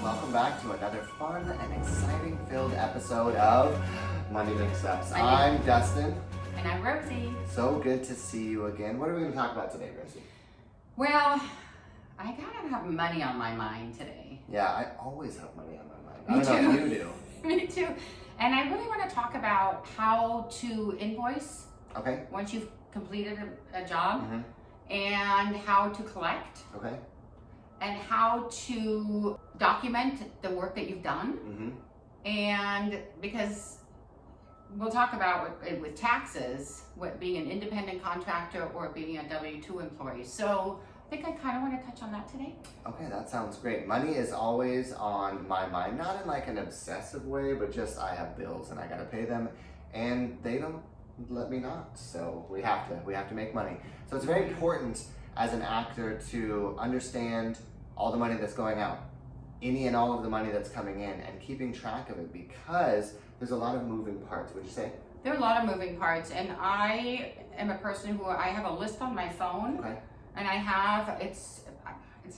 welcome back to another fun and exciting filled episode of Money Mixups. I'm Dustin. And I'm Rosie. So good to see you again. What are we going to talk about today, Rosie? Well, I gotta have money on my mind today. Yeah, I always have money on my mind. I don't know if you do. Me too. And I really want to talk about how to invoice once you've completed a job, and how to collect, and how to document the work that you've done. And because we'll talk about with taxes, what being an independent contractor or being a W-2 employee. So I think I kind of want to touch on that today. Okay, that sounds great. Money is always on my mind, not in like an obsessive way, but just I have bills and I gotta pay them, and they don't let me not. So we have to make money. So it's very important as an actor to understand all the money that's going out, any and all of the money that's coming in, and keeping track of it, because there's a lot of moving parts. Would you say? There are a lot of moving parts, and I am a person who I have a list on my phone. And I have, it's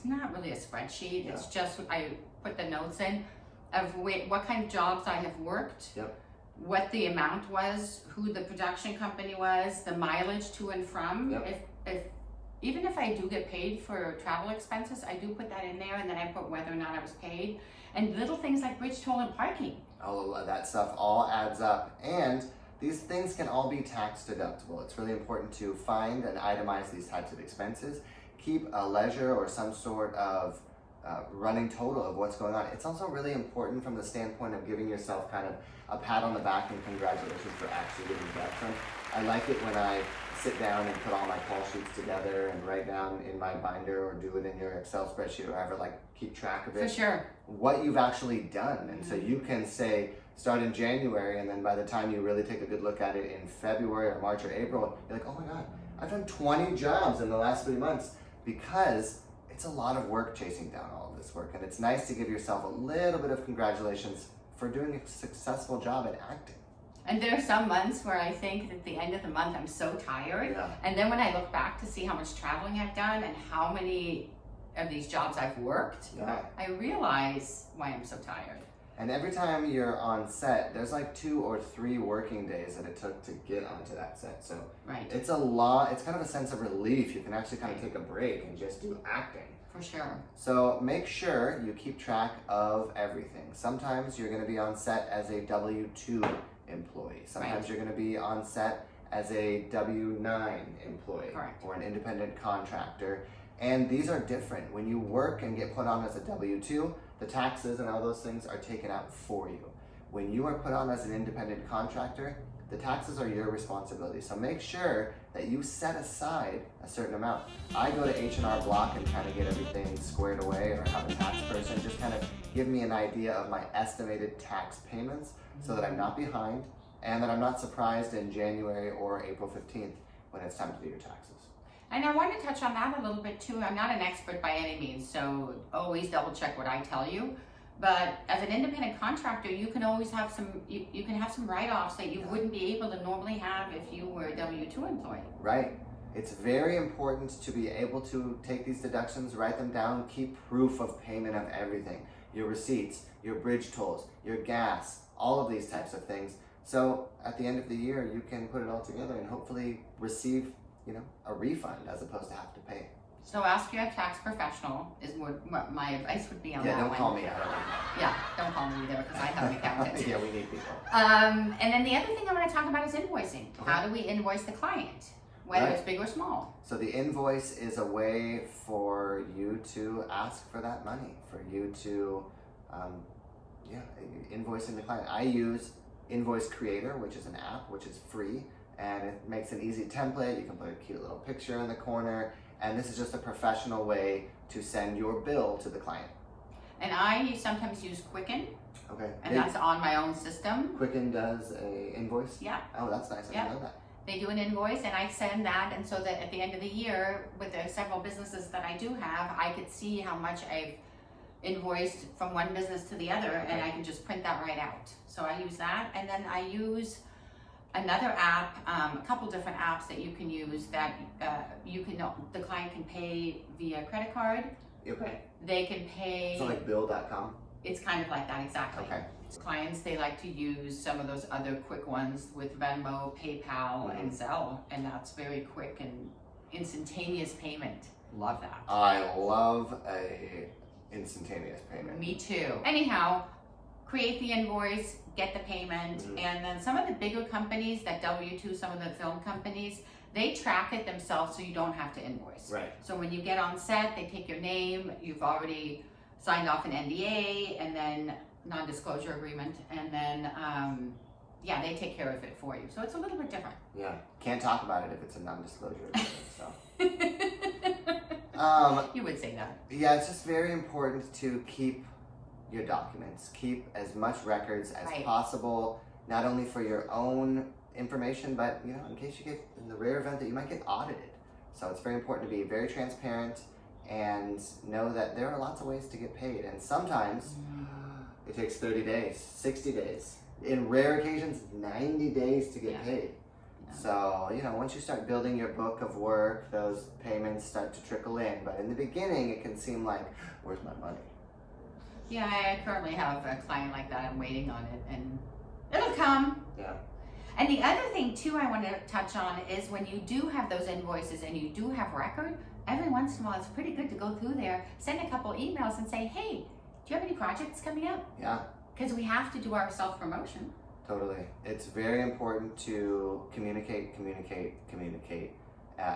not really a spreadsheet, it's just, I put the notes in of what kind of jobs I have worked, what the amount was, who the production company was, the mileage to and from. Even if I do get paid for travel expenses, I do put that in there, and then I put whether or not I was paid. And little things like bridge toll and parking. All of that stuff all adds up, and these things can all be tax deductible. It's really important to find and itemize these types of expenses. Keep a ledger or some sort of running total of what's going on. It's also really important from the standpoint of giving yourself kind of a pat on the back and congratulations for actually getting that done. I like it when I sit down and put all my call sheets together and write down in my binder or do it in your Excel spreadsheet or whatever, like keep track of it. For sure. What you've actually done. And so you can say, start in January, and then by the time you really take a good look at it in February or March or April, you're like, oh my God, I've done 20 jobs in the last 3 months, because it's a lot of work chasing down all of this work. And it's nice to give yourself a little bit of congratulations for doing a successful job at acting. And there are some months where I think at the end of the month I'm so tired. And then when I look back to see how much traveling I've done and how many of these jobs I've worked, I realize why I'm so tired. And every time you're on set, there's like 2 or 3 working days that it took to get onto that set. So it's a lot, it's kind of a sense of relief. You can actually kind of take a break and just do acting. For sure. So make sure you keep track of everything. Sometimes you're going to be on set as a W-2 employee. Sometimes you're going to be on set as a W-9 employee or an independent contractor. And these are different. When you work and get put on as a W-2, the taxes and all those things are taken out for you. When you are put on as an independent contractor, the taxes are your responsibility. So make sure that you set aside a certain amount. I go to H&R Block and kind of get everything squared away, or have a tax person just kind of give me an idea of my estimated tax payments so that I'm not behind and that I'm not surprised in January or April 15th when it's time to do your taxes. And I want to touch on that a little bit too. I'm not an expert by any means, so always double check what I tell you. But as an independent contractor, you can always have you can have some write-offs that you wouldn't be able to normally have if you were a W-2 employee. Right. It's very important to be able to take these deductions, write them down, keep proof of payment of everything. Your receipts, your bridge tolls, your gas, all of these types of things. So at the end of the year, you can put it all together and hopefully receive, a refund as opposed to have to pay. So ask your tax professional is what my advice would be on that one. Yeah, don't call me. I don't like that. Yeah, don't call me either, because I have an accountant. Yeah, we need people. And then the other thing I want to talk about is invoicing. How do we invoice the client, whether it's big or small? So the invoice is a way for you to ask for that money, for you to, invoicing the client. I use Invoice Creator, which is an app, which is free, and it makes an easy template. You can put a cute little picture in the corner, and this is just a professional way to send your bill to the client. And I sometimes use Quicken. Okay. And that's on my own system. Quicken does a invoice? Yeah. Oh, that's nice. I didn't know that. They do an invoice, and I send that, and so that at the end of the year, with the several businesses that I do have, I could see how much I've invoiced from one business to the other, and I can just print that right out. So I use that, and then I use another app, a couple different apps that you can use that the client can pay via credit card. Okay. They can pay. So like bill.com? It's kind of like that, exactly. Okay. Clients, they like to use some of those other quick ones with Venmo, PayPal, and Zelle, and that's very quick and instantaneous payment. Love that. I love a instantaneous payment. Me too. Anyhow, create the invoice, get the payment, and then some of the bigger companies that W-2, some of the film companies, they track it themselves so you don't have to invoice. Right. So when you get on set, they take your name, you've already signed off an NDA, and then non-disclosure agreement, and then yeah, they take care of it for you. So it's a little bit different. Yeah, can't talk about it if it's a non-disclosure agreement, so. You would say that. Yeah, it's just very important to keep your documents. Keep as much records as possible, not only for your own information, but you know, in case you get, in the rare event that you might get audited. So it's very important to be very transparent and know that there are lots of ways to get paid. And sometimes it takes 30 days, 60 days. In rare occasions, 90 days to get paid. Yeah. So, you know, once you start building your book of work, those payments start to trickle in. But in the beginning, it can seem like, where's my money? Yeah, I currently have a client like that. I'm waiting on it, and it'll come. Yeah. And the other thing, too, I want to touch on is when you do have those invoices and you do have record, every once in a while, it's pretty good to go through there, send a couple emails and say, hey, do you have any projects coming up? Yeah. Because we have to do our self-promotion. Totally. It's very important to communicate.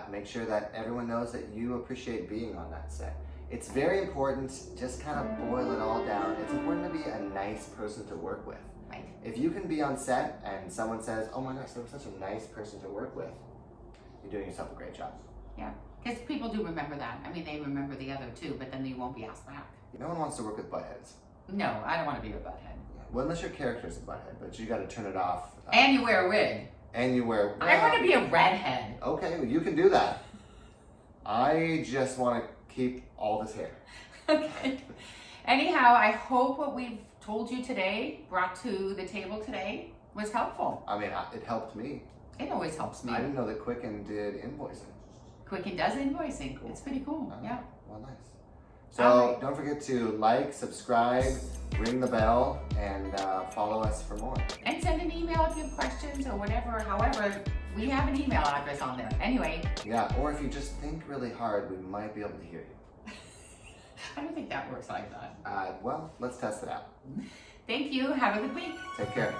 Make sure that everyone knows that you appreciate being on that set. It's very important, just kind of boil it all down. It's important to be a nice person to work with. Right. If you can be on set and someone says, oh my gosh, they were such a nice person to work with, you're doing yourself a great job. Yeah, because people do remember that. I mean, they remember the other two, but then you won't be asked back. No one wants to work with buttheads. No, I don't want to be a butthead. Yeah. Well, unless your character's a butthead, but you got to turn it off. And you wear a wig. And you wear. I want to be a redhead. Okay, well, you can do that. I just want to keep all this hair. Okay. Anyhow, I hope what we've told you today, brought to the table today, was helpful. I mean, it helped me. It always helps me. I didn't know that Quicken did invoicing. Quicken does invoicing. Cool. It's pretty cool. Yeah. Well, nice. So don't forget to like, subscribe, ring the bell, and follow us for more. And send an email if you have questions or whatever. However, we have an email address on there. Anyway. Yeah, or if you just think really hard, we might be able to hear you. I don't think that works like that. Well, let's test it out. Thank you. Have a good week. Take care.